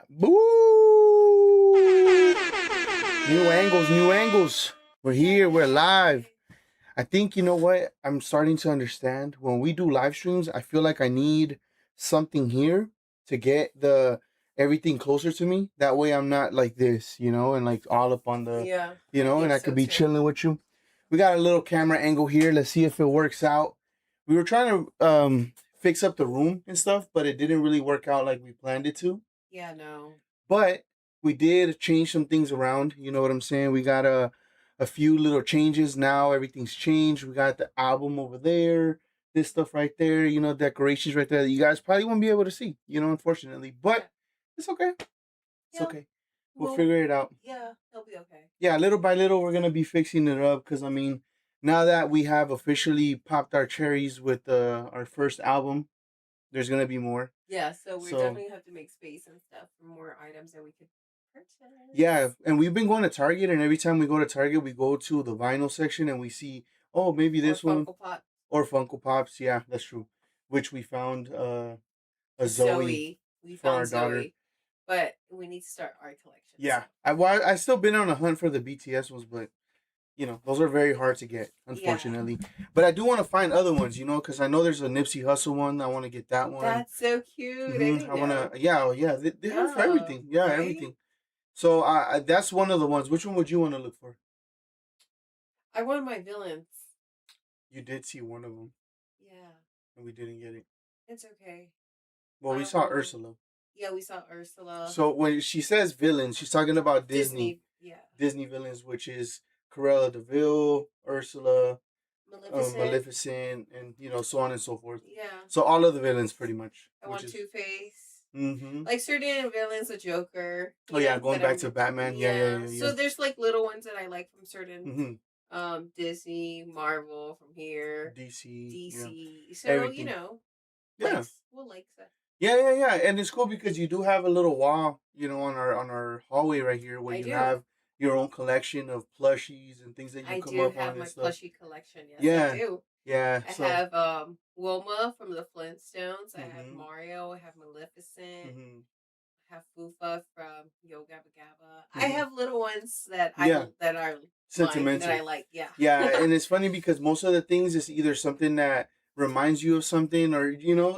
Boo! New angles, new angles. We're here, we're live. I think you know what? I'm starting to understand. When we do live streams, I feel like I need something here to get the everything closer to me. That way I'm not like this, and like all up on the and I could be chilling with you. We got a little camera angle here. Let's see if it works out. We were trying to fix up the room and stuff, but it didn't really work out like we planned it to. Yeah, no. But we did change some things around. You know what I'm saying? We got a few little changes. Now everything's changed. We got the album over there, this stuff right there, decorations right there that you guys probably won't be able to see, unfortunately. But it's okay. It's Yeah. okay. We'll figure it out. Yeah, it'll be okay. Yeah, little by little, we're gonna be fixing it up because now that we have officially popped our cherries with our first album, there's gonna be more. Yeah, so we definitely have to make space and stuff for more items that we could purchase. Yeah, and we've been going to Target, and every time we go to Target, we go to the vinyl section and we see, oh, maybe this or one Funko Pop. or Funko Pops. Yeah, that's true. Which we found a Zoe. We for our found daughter. Zoe, but we need to start our collection. Yeah, so. I still been on a hunt for the BTS ones, but those are very hard to get, unfortunately. Yeah. But I do want to find other ones, because I know there's a Nipsey Hussle one. I want to get that one. That's so cute. I want to. Yeah. They have for everything. Yeah, right? Everything. So that's one of the ones. Which one would you want to look for? I wanted my villains. You did see one of them. Yeah. And we didn't get it. It's okay. Well, we saw Ursula. Yeah, we saw Ursula. So when she says villains, she's talking about Disney. Yeah. Disney villains, which is Cruella de Vil, Ursula, Maleficent, and so on and so forth. Yeah. So all of the villains, pretty much. I want Two-Face. Mm-hmm. Like certain villains, the Joker. Oh yeah, going back to Batman. Yeah. So there's like little ones that I like from certain Disney, Marvel from here, DC. Yeah. So everything. Yeah, we'll like that. Yeah, and it's cool because you do have a little wall, on our hallway right here where you have your own collection of plushies and things that you come up on. I do have my plushie collection. Yes, I do. Yeah. I have Wilma from the Flintstones. I have Mario. I have Maleficent. I have Fufa from Yo Gabba Gabba. I have little ones that that are sentimental that I like. Yeah. Yeah, and it's funny because most of the things is either something that reminds you of something or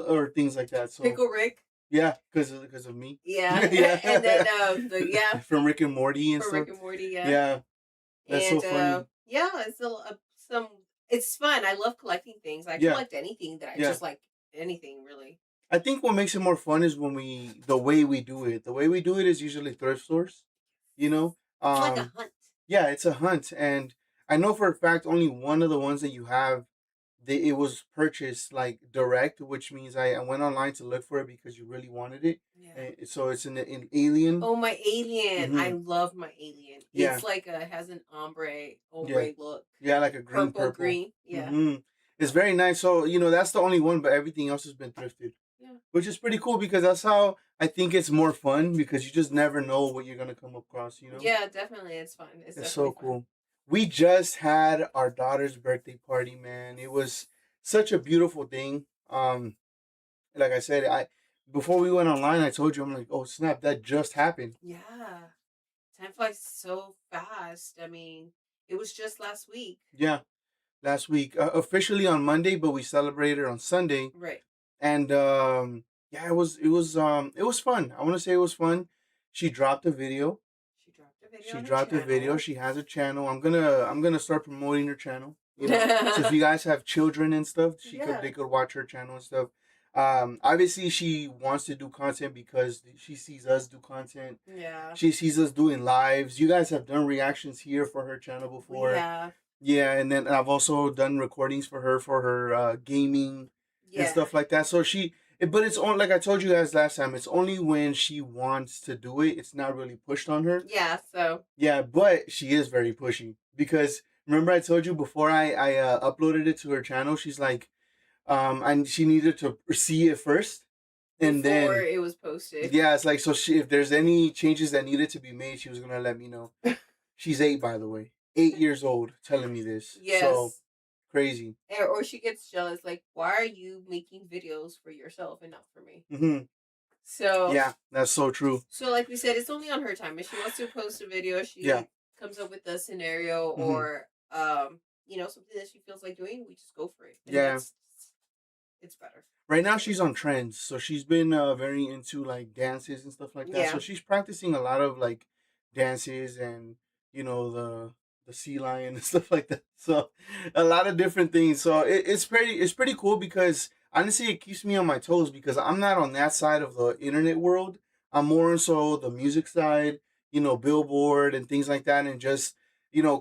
or things like that. So Pickle Rick. Yeah, because of me. Yeah. Yeah. And then from Rick and Morty and stuff. Rick and Morty. Yeah. Yeah. That's so funny. Yeah, it's some. It's fun. I love collecting things. I collect anything that I just like. Anything really. I think what makes it more fun is the way we do it. The way we do it is usually thrift stores. It's like a hunt. Yeah, it's a hunt, and I know for a fact only one of the ones that you have, it was purchased like direct, which means I went online to look for it because you really wanted it. Yeah. So it's an alien. Oh, my alien! I love my alien. Yeah. It's like has an ombre look. Yeah, like a purple green. Yeah. It's very nice. So that's the only one, but everything else has been thrifted. Yeah. Which is pretty cool because that's how I think it's more fun because you just never know what you're gonna come across. Yeah, definitely, it's fun. It's so cool. We just had our daughter's birthday party, man. It was such a beautiful thing. Like I said, before we went online, I told you, I'm like, oh snap, that just happened. Yeah, time flies so fast. I mean, it was just last week. Yeah, last week, officially on Monday, but we celebrated on Sunday. Right. And yeah, it was fun. I want to say it was fun. She dropped a video. She has a channel. I'm gonna start promoting her channel. So if you guys have children and stuff, they could watch her channel and stuff. Obviously she wants to do content because she sees us do content. Yeah. She sees us doing lives. You guys have done reactions here for her channel before. Yeah. Yeah, and then I've also done recordings for her gaming and stuff like that. So but it's only, like I told you guys last time, it's only when she wants to do it. It's not really pushed on her. Yeah, so. Yeah, but she is very pushy because remember I told you before I uploaded it to her channel, she's like, and she needed to see it first. And before it was posted. Yeah, it's like, so if there's any changes that needed to be made, she was going to let me know. She's 8, by the way. 8 years old telling me this. Yes. So crazy. Or she gets jealous, like, why are you making videos for yourself and not for me? Mm-hmm. So yeah, that's so true. So like we said, it's only on her time. If she wants to post a video, she comes up with a scenario or something that she feels like doing, we just go for it. And it's better. Right now she's on trends, so she's been very into like dances and stuff like that. Yeah. So she's practicing a lot of like dances and the sea lion and stuff like that. So a lot of different things. So it's pretty cool because honestly it keeps me on my toes because I'm not on that side of the internet world. I'm more so the music side, Billboard and things like that, and just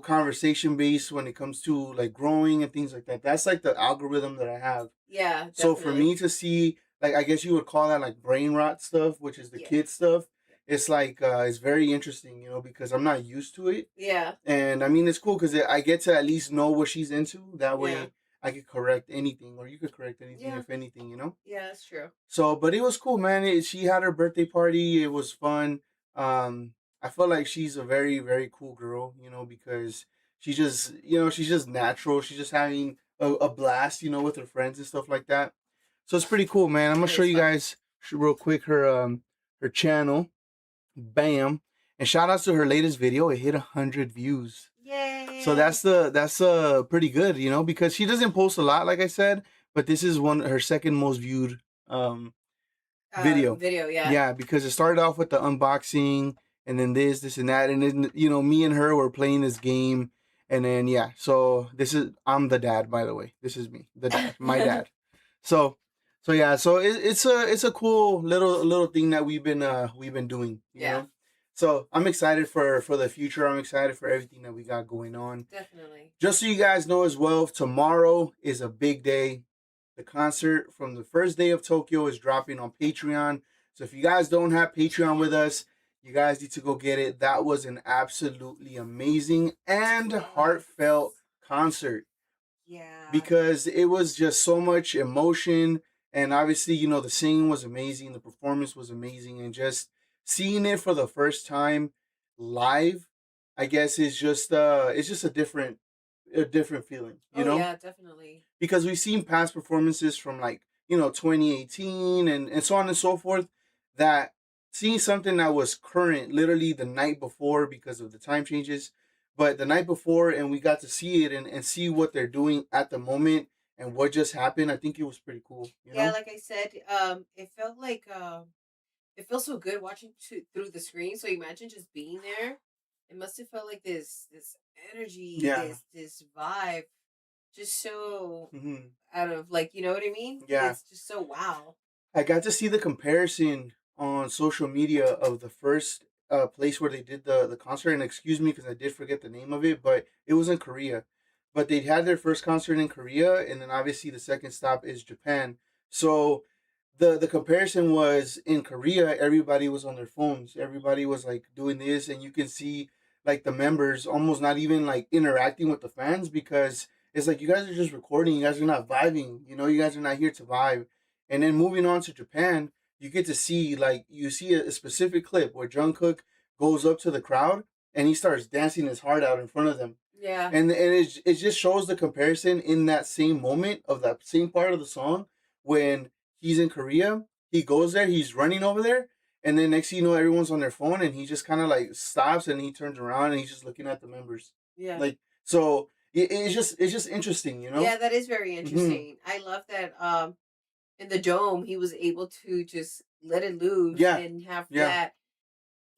conversation based when it comes to like growing and things like that. That's like the algorithm that I have. Yeah, definitely. So for me to see, like, I guess you would call that like brain rot stuff, which is the kid stuff. It's like it's very interesting, because I'm not used to it. Yeah. And I mean, it's cool because I get to at least know what she's into. That way, I could correct anything, or you could correct anything if anything. Yeah, that's true. So, but it was cool, man. She had her birthday party. It was fun. I feel like she's a very, very cool girl, because she's just natural. She's just having a blast, with her friends and stuff like that. So it's pretty cool, man. I'm gonna show you guys real quick her channel. Bam. And shout outs to her latest video. It hit 100 views. Yay. So that's pretty good, because she doesn't post a lot, like I said, but this is her second most viewed video. Yeah, because it started off with the unboxing and then this and that, and then me and her were playing this game, and then so I'm the dad, by the way. This is me, the dad, my dad. So yeah, so it's a cool little thing that we've been doing, you know. So I'm excited for the future. I'm excited for everything that we got going on. Definitely. Just so you guys know as well, tomorrow is a big day. The concert from the first day of Tokyo is dropping on Patreon. So if you guys don't have Patreon with us, you guys need to go get it. That was an absolutely amazing and heartfelt concert. Yeah. Because it was just so much emotion. And obviously, the singing was amazing. The performance was amazing. And just seeing it for the first time live, I guess, is just it's just a different feeling, you know? Yeah, definitely. Because we've seen past performances from like, 2018 and so on and so forth, that seeing something that was current literally the night before because of the time changes, but the night before, and we got to see it and see what they're doing at the moment and what just happened, I think it was pretty cool. Yeah, like I said, it felt like it feels so good watching through the screen. So imagine just being there. It must have felt like this energy, this vibe, just so out of like, you know what I mean? Yeah, it's just so wow. I got to see the comparison on social media of the first place where they did the concert. And excuse me because I did forget the name of it, but it was in Korea. But they had their first concert in Korea, and then obviously the second stop is Japan. So the comparison was in Korea, everybody was on their phones. Everybody was like doing this, and you can see like the members almost not even like interacting with the fans because it's like you guys are just recording, you guys are not vibing, you guys are not here to vibe. And then moving on to Japan, you get to see like you see a specific clip where Jungkook goes up to the crowd and he starts dancing his heart out in front of them. Yeah. And it just shows the comparison in that same moment of that same part of the song when he's in Korea, he goes there, he's running over there, and then next thing you know, everyone's on their phone, and he just kind of like stops and he turns around and he's just looking at the members. Yeah. Like so, it's just interesting, Yeah, that is very interesting. I love that. In the dome, he was able to just let it loose and have that,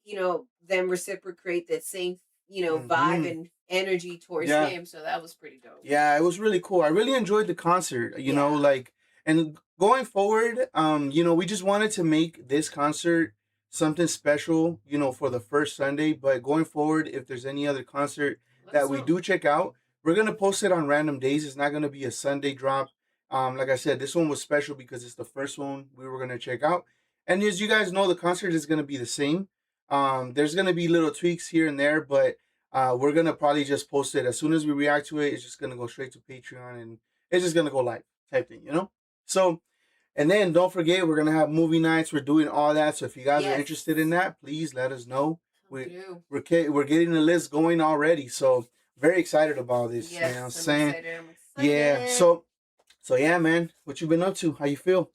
them reciprocate that same, vibe and energy towards him. So that was pretty dope. Yeah, it was really cool. I really enjoyed the concert, like, and going forward, we just wanted to make this concert something special, for the first Sunday. But going forward, if there's any other concert that we do check out, we're gonna post it on random days. It's not gonna be a Sunday drop. Like I said, this one was special because it's the first one we were gonna check out. And as you guys know, the concert is gonna be the same. There's gonna be little tweaks here and there, but we're gonna probably just post it as soon as we react to it. It's just gonna go straight to Patreon and it's just gonna go live type thing, So, and then don't forget we're gonna have movie nights. We're doing all that. So if you guys are interested in that, please let us know. We're getting the list going already. So very excited about this. Yes, I'm saying. excited. I'm excited. Yeah. So yeah, man. What you been up to? How you feel?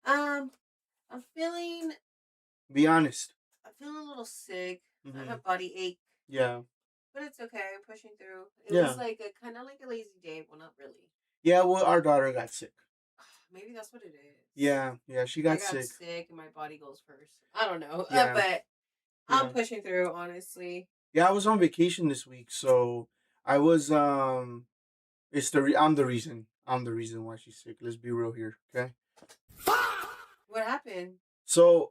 I'm feeling. Be honest. I'm feeling a little sick. I have a body ache. Yeah. But it's okay. I'm pushing through. It was like a kind of like a lazy day. Well, not really. Yeah. Well, our daughter got sick. Maybe that's what it is. Yeah. She got sick. And my body goes first. I don't know. Yeah. But I'm pushing through, honestly. Yeah, I was on vacation this week, so I was I'm the reason. I'm the reason why she's sick. Let's be real here, okay? What happened? So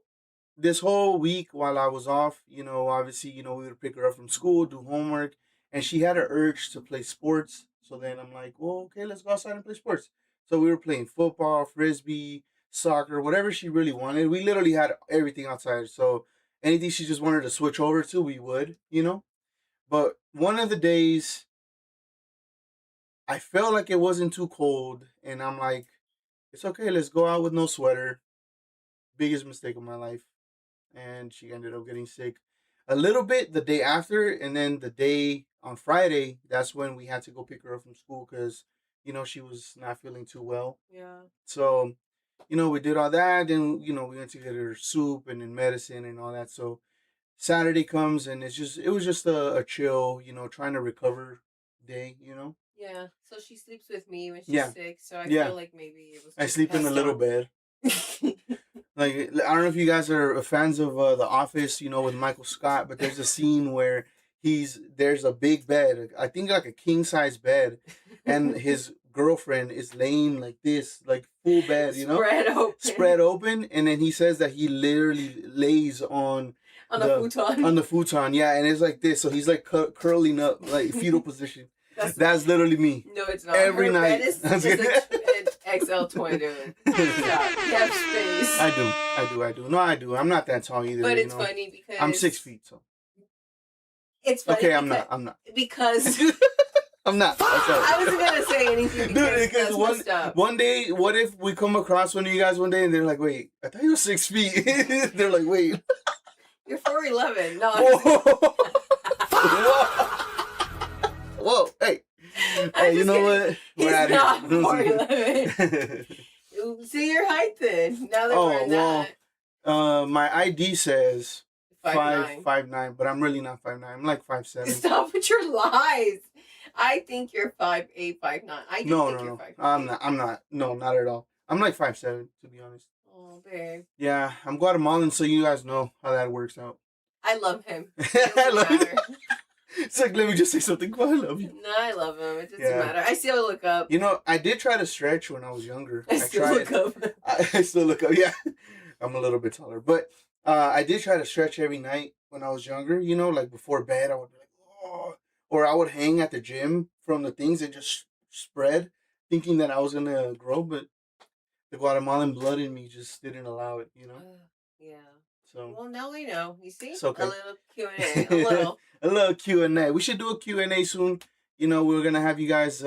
this whole week while I was off, obviously, we would pick her up from school, do homework, and she had an urge to play sports. So then I'm like, well, okay, let's go outside and play sports. So we were playing football, frisbee, soccer, whatever she really wanted. We literally had everything outside. So anything she just wanted to switch over to, we would, you know. But one of the days, I felt like it wasn't too cold, and I'm like, it's okay, let's go out with no sweater. Biggest mistake of my life. And she ended up getting sick a little bit the day after, and then the day on Friday, that's when we had to go pick her up from school because she was not feeling too well. Yeah. So we did all that, and we went to get her soup and then medicine and all that. So Saturday comes, and it was just a chill, trying to recover day. Yeah. So she sleeps with me when she's sick. So I feel like maybe it was. I sleep in a little bed. Like, I don't know if you guys are fans of The Office, with Michael Scott, but there's a scene where there's a big bed, I think like a king size bed, and his girlfriend is laying like this, like full bed, spread open, and then he says that he literally lays on the futon. On the futon, yeah, and it's like this, so he's like curling up, like fetal position. That's literally me. No, it's not. Every Her night. Bed is just an XL20. You have space. I do. No, I do. I'm not that tall either. But it's funny because I'm 6 feet, so. It's funny. Okay, I'm not. Because I'm not. I wasn't gonna say anything because one day, what if we come across one of you guys one day and they're like, "Wait, I thought you were 6 feet." They're like, "Wait, you're 4'11". No. Whoa, hey, you know what? We're out of here. 4'11". See your height then. Now that we're in that. My ID says 5'9", but I'm really not 5'9". I'm like 5'7". Stop with your lies. I think you're 5'8", 5'9". I do think you're 5'8". I'm not. No, not at all. I'm like 5'7", to be honest. Oh, babe. Yeah, I'm Guatemalan, so you guys know how that works out. I love him. I love him. It's like, let me just say something. I love you. No, I love him. It doesn't matter. I still look up. I did try to stretch when I was younger. I still look up. I still look up. Yeah, I'm a little bit taller, but I did try to stretch every night when I was younger. Like before bed, I would be like, oh, or I would hang at the gym from the things and just spread, thinking that I was gonna grow, but the Guatemalan blood in me just didn't allow it. Yeah. So. Well, now we know. You see, okay. A little Q&A, a little. A little Q&A. We should do a Q&A soon. We're gonna have you guys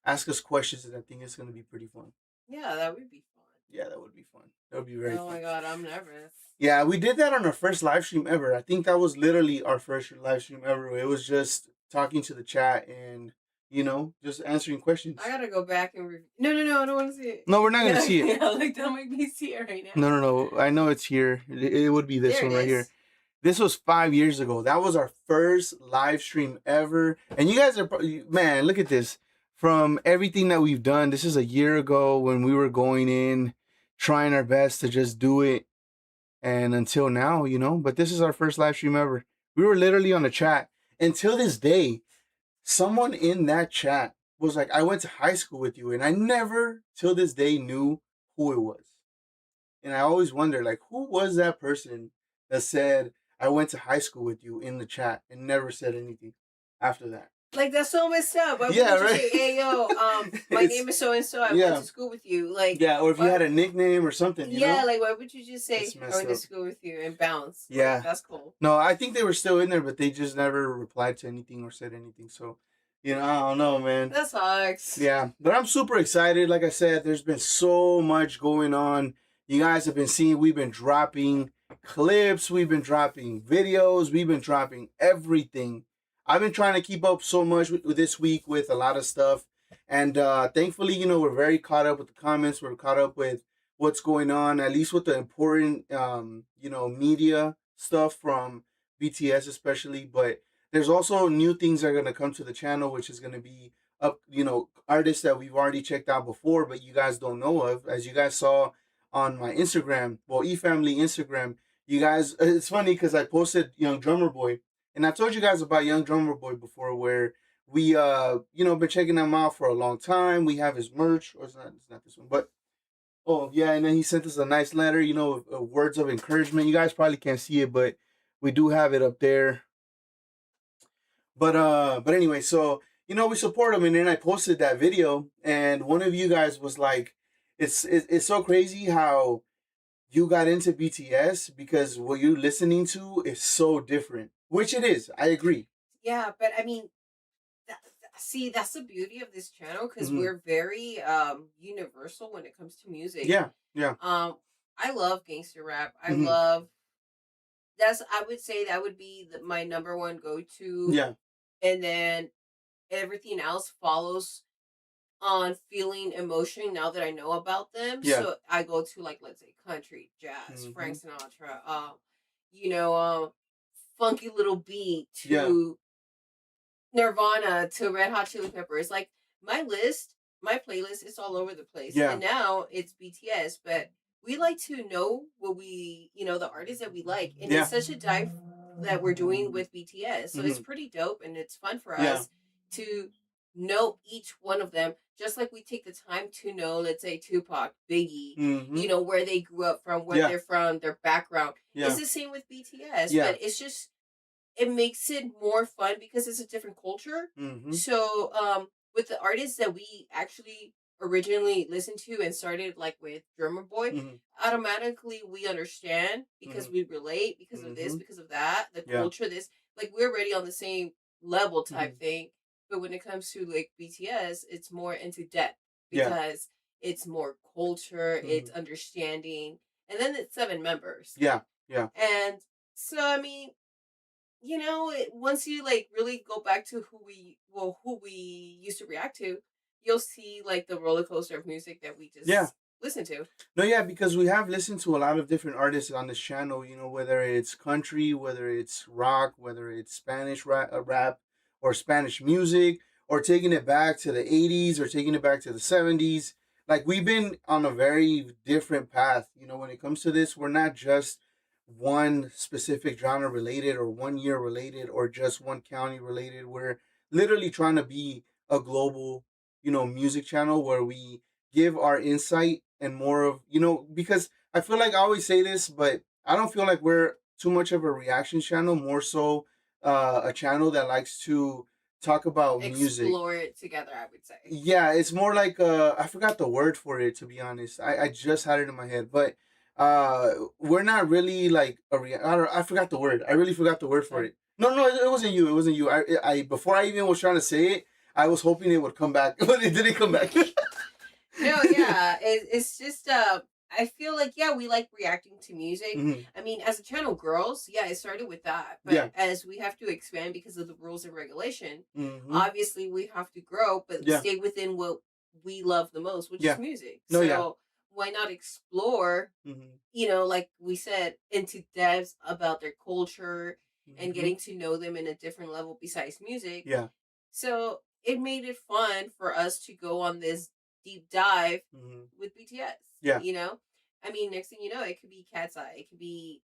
ask us questions, and I think it's gonna be pretty fun. Yeah, that would be fun. Yeah, that would be fun. That would be very fun. Oh my god, I'm nervous. Yeah, we did that on our first live stream ever. I think that was literally our first live stream ever. It was just talking to the chat and just answering questions. I gotta go back and review. No, I don't want to see it. No, we're not gonna see it. Yeah, like that might be here right now. No. I know it's here. It would be this one right here. This was 5 years ago. That was our first live stream ever. And you guys are, man, look at this. From everything that we've done, this is a year ago when we were going in, trying our best to just do it. And until now, but this is our first live stream ever. We were literally on a chat. Until this day, someone in that chat was like, I went to high school with you. And I never, till this day, knew who it was. And I always wonder, like, who was that person that said, I went to high school with you in the chat and never said anything after that? Like, that's so messed up. Why would you say, hey, yo, my name is so-and-so. I went to school with you. Like, or if you had a nickname or something, you know? Like, why would you just say, I went to school with you and bounce? Yeah. Like, that's cool. No, I think they were still in there, but they just never replied to anything or said anything. So, I don't know, man. That sucks. Yeah, but I'm super excited. Like I said, there's been so much going on. You guys have been seeing, we've been dropping clips, we've been dropping videos, we've been dropping everything. I've been trying to keep up so much with this week with a lot of stuff. And thankfully, we're very caught up with the comments. We're caught up with what's going on, at least with the important, media stuff from BTS especially. But there's also new things that are going to come to the channel, which is going to be up, artists that we've already checked out before, but you guys don't know of. As you guys saw on my Instagram, well, eFamily Instagram, you guys, it's funny because I posted Young Drummer Boy. And I told you guys about Young Drummer Boy before, where we, been checking him out for a long time. We have his merch, or it's not this one, but, oh, yeah, and then he sent us a nice letter, words of encouragement. You guys probably can't see it, but we do have it up there. But anyway, so we support them, and then I posted that video, and one of you guys was like, it's so crazy how you got into BTS because what you're listening to is so different, which it is. I agree. Yeah, but I mean, see, that's the beauty of this channel because we're very universal when it comes to music. Yeah, yeah. I love gangster rap. I love that's. I would say that would be my number one go to. Yeah. And then everything else follows on feeling emotion now that I know about them. Yeah. So I go to, like, let's say country, jazz, Frank Sinatra, you know, funky little beat to Nirvana to Red Hot Chili Peppers. Like, my playlist is all over the place. Yeah. And now it's BTS, but we like to know what the artists that we like. And it's such a dive that we're doing with BTS. So it's pretty dope and it's fun for us to know each one of them, just like we take the time to know, let's say, Tupac, Biggie, where they grew up from, where they're from, their background. It's the same with BTS, but it's just it makes it more fun because it's a different culture. So, with the artists that we actually originally listened to and started, like with Drummer Boy, automatically we understand because we relate because of this, because of that, the culture, this, like, we're already on the same level type thing. But when it comes to, like, BTS, it's more into depth because it's more culture, it's understanding, and then it's 7 members. Yeah, yeah. And so, I mean, once you, like, really go back to who we used to react to, you'll see, like, the roller coaster of music that we just listen to. No, yeah, because we have listened to a lot of different artists on this channel. Whether it's country, whether it's rock, whether it's Spanish rap or Spanish music, or taking it back to the '80s or taking it back to the '70s. Like, we've been on a very different path. When it comes to this, we're not just one specific genre related or one year related or just one county related. We're literally trying to be a global, music channel where we give our insight and more of, because I feel like I always say this, but I don't feel like we're too much of a reaction channel, more so a channel that likes to talk about music. Explore it together, I would say. Yeah, it's more like I forgot the word for it, to be honest. I just had it in my head, but we're not really like I forgot the word. I really forgot the word for it. No, it wasn't you. It wasn't you. I before I even was trying to say it, I was hoping it would come back, but it didn't come back. No, yeah, it's just I feel like, yeah, we like reacting to music. I mean, as a channel, girls, yeah, it started with that, but as we have to expand because of the rules and regulation, obviously we have to grow, but stay within what we love the most, which is music. No, so why not explore, like we said, into depths about their culture and getting to know them in a different level besides music. Yeah. So it made it fun for us to go on this deep dive with BTS. Yeah. I mean, next thing you know, it could be Cat's Eye, it could be,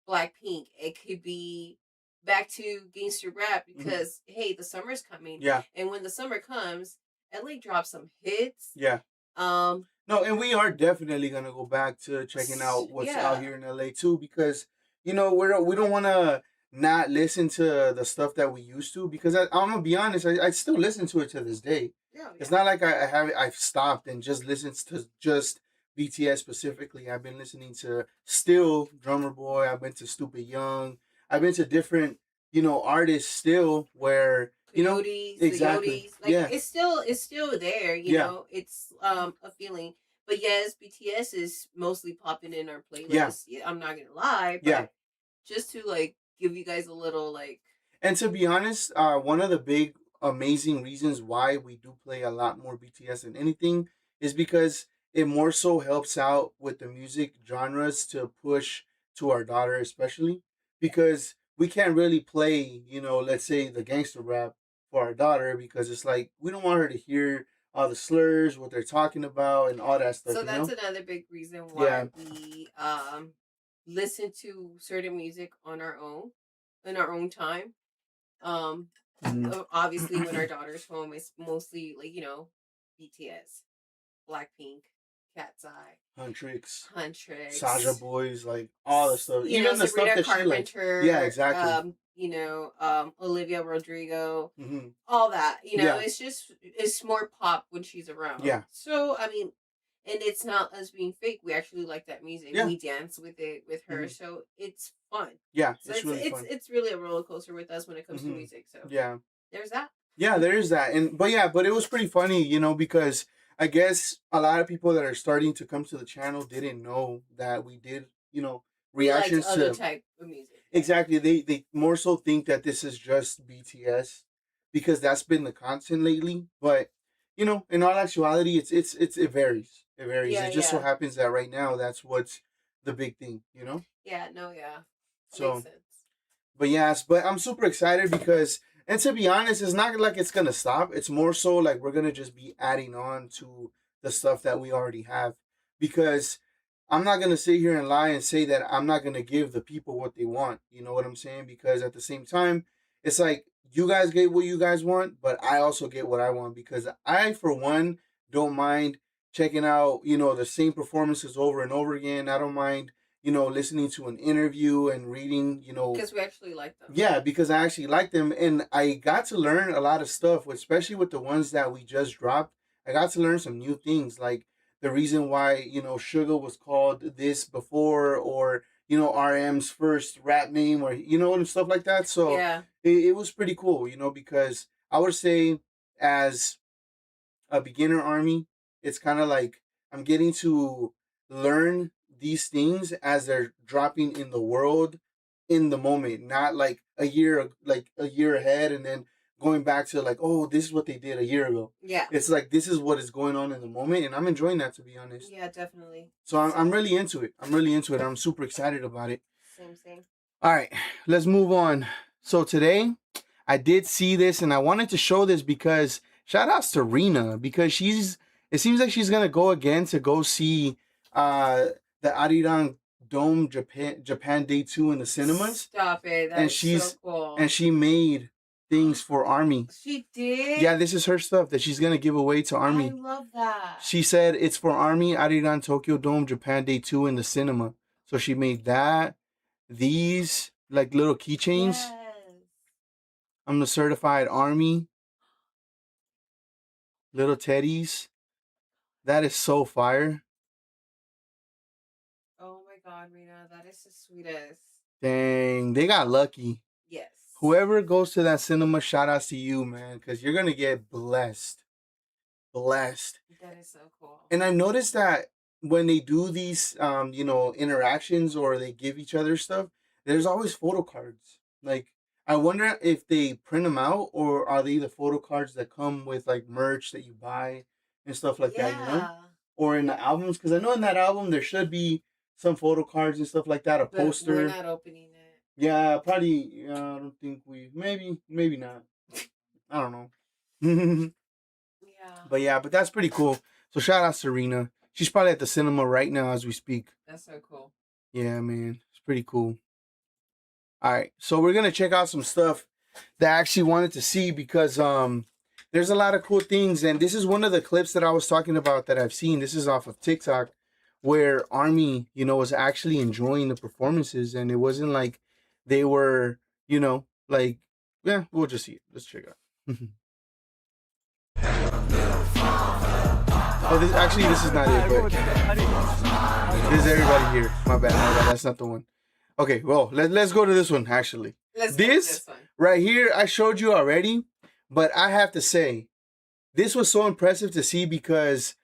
Blackpink, it could be back to gangster rap because hey, the summer's coming. Yeah. And when the summer comes, LA drops some hits. Yeah. No, and we are definitely gonna go back to checking out what's out here in LA too, because we don't want to not listen to the stuff that we used to, because I'm gonna be honest, I still listen to it to this day. Yeah. It's not like I've stopped and just listened to just BTS specifically. I've been listening to still Drummer Boy. I've been to Stupid Young. I've been to different artists still where Coyotes, exactly. Like, it's still there. It's a feeling. But yes, BTS is mostly popping in our playlist. Yeah, I'm not gonna lie. But just to, like, give you guys a little, like. And to be honest, one of the big amazing reasons why we do play a lot more BTS than anything is because it more so helps out with the music genres to push to our daughter, especially because we can't really play, let's say the gangster rap for our daughter, because it's like we don't want her to hear all the slurs, what they're talking about, and all that stuff. So that's another big reason why we listen to certain music on our own, in our own time. Obviously, when our daughter's home, it's mostly, like, BTS, Blackpink, Cat's Eye, Huntrix, Huntrix, Saja Boys, like all the stuff, even the stuff that Carpenter, she likes. Yeah, exactly. Olivia Rodrigo, all that. It's more pop when she's around. Yeah. So I mean, and it's not us being fake. We actually like that music. Yeah. We dance with it with her, so it's fun. Yeah, so it's really fun. It's really a roller coaster with us when it comes to music. So yeah, there's that. Yeah, there is that, but it was pretty funny, because I guess a lot of people that are starting to come to the channel didn't know that we did, reactions to other type of music. Exactly. They more so think that this is just BTS because that's been the constant lately. But in all actuality, it varies. It varies. Yeah, it just so happens that right now that's what's the big thing. Yeah. No. Yeah. So, makes sense. But I'm super excited because, and to be honest, it's not like it's gonna stop. It's more so like we're gonna just be adding on to the stuff that we already have because I'm not gonna sit here and lie and say that I'm not gonna give the people what they want. You know what I'm saying? Because at the same time, it's like you guys get what you guys want, but I also get what I want because I, for one, don't mind checking out the same performances over and over again. I don't mind listening to an interview and reading because we actually like them. Yeah, because I actually like them, and I got to learn a lot of stuff, especially with the ones that we just dropped. I got to learn some new things like the reason why Sugar was called this before, or RM's first rap name, or and stuff like that. So yeah, it was pretty cool, because I would say as a beginner army, it's kind of like I'm getting to learn these things as they're dropping in the world in the moment, not like a year ahead and then going back to like, oh, this is what they did a year ago. Yeah. It's like this is what is going on in the moment, and I'm enjoying that, to be honest. Yeah, definitely. So I'm really into it. I'm super excited about it. Same. All right, let's move on. So today I did see this and I wanted to show this because shout outs to Rena because it seems like she's gonna go again to go see the Ariran Dome Japan Day 2 in the cinemas. Stop it. That's so cool. And she made things for Army. She did? Yeah, this is her stuff that she's gonna give away to Army. I love that. She said it's for Army Ariran Tokyo Dome Japan Day 2 in the cinema. So she made that. These like little keychains. Yes. I'm the certified Army. Little teddies. That is so fire. Oh my God, Rena, that is the sweetest. Dang, they got lucky. Yes. Whoever goes to that cinema, shout outs to you, man, because you're gonna get blessed. Blessed. That is so cool. And I noticed that when they do these interactions or they give each other stuff, there's always photo cards. Like I wonder if they print them out or are they the photo cards that come with like merch that you buy and stuff like that, or in the albums, because I know in that album there should be some photo cards and stuff like that, a poster. We're not opening it. Yeah, probably. I don't think maybe not. I don't know. But that's pretty cool. So shout out Serena. She's probably at the cinema right now as we speak. That's so cool. Yeah, man. It's pretty cool. All right. So we're going to check out some stuff that I actually wanted to see because there's a lot of cool things. And this is one of the clips that I was talking about that I've seen. This is off of TikTok where Army, was actually enjoying the performances. And it wasn't like they were, like, yeah, we'll just see it. Let's check it out. Oh, this is not it, but this is everybody here. My bad. That's not the one. Okay, well, let's go to this one, actually. This one right here, I showed you already, but I have to say, this was so impressive to see because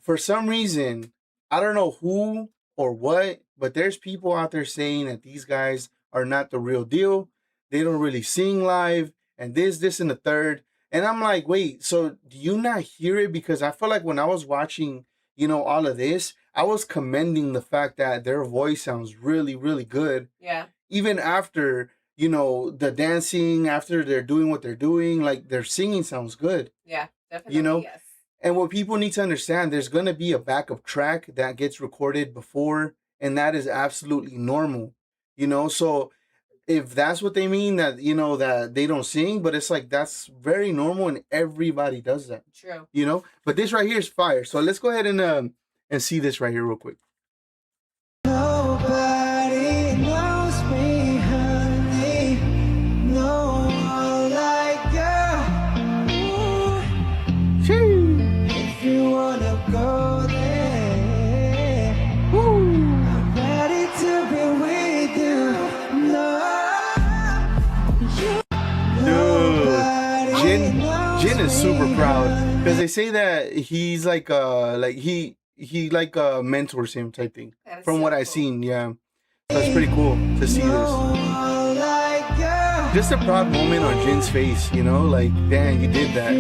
for some reason, I don't know who or what, but there's people out there saying that these guys are not the real deal. They don't really sing live, and this, and the third. And I'm like, wait, so do you not hear it? Because I feel like when I was watching, all of this, I was commending the fact that their voice sounds really, really good. Yeah. Even after, the dancing, after they're doing what they're doing, like their singing sounds good. Yeah, definitely. Yes. And what people need to understand, there's going to be a backup track that gets recorded before, and that is absolutely normal. So if that's what they mean, that that they don't sing, but it's like that's very normal and everybody does that. True. But this right here is fire. So let's go ahead and see this right here real quick. Nobody knows me, honey. say that he's like he mentors him type thing. That is From so what I've cool. seen, yeah. So it's pretty cool to see this. Just a proud moment on Jin's face, you know, like damn, you did that.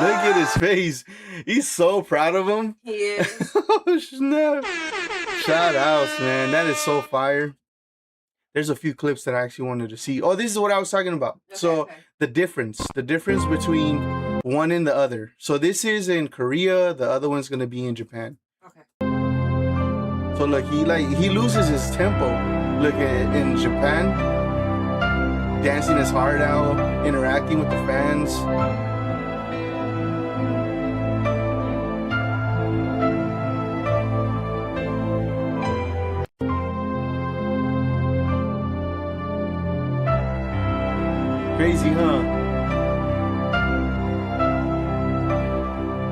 Look at his face. He's so proud of him. He is. Oh, snap. Shout outs, man. That is so fire. There's a few clips that I actually wanted to see. Oh, this is what I was talking about. Okay, so okay. the difference between one and the other. So this is in Korea. The other one's gonna be in Japan. Okay. So look, he loses his tempo. Look at in Japan, dancing his heart out, interacting with the fans. Crazy, huh?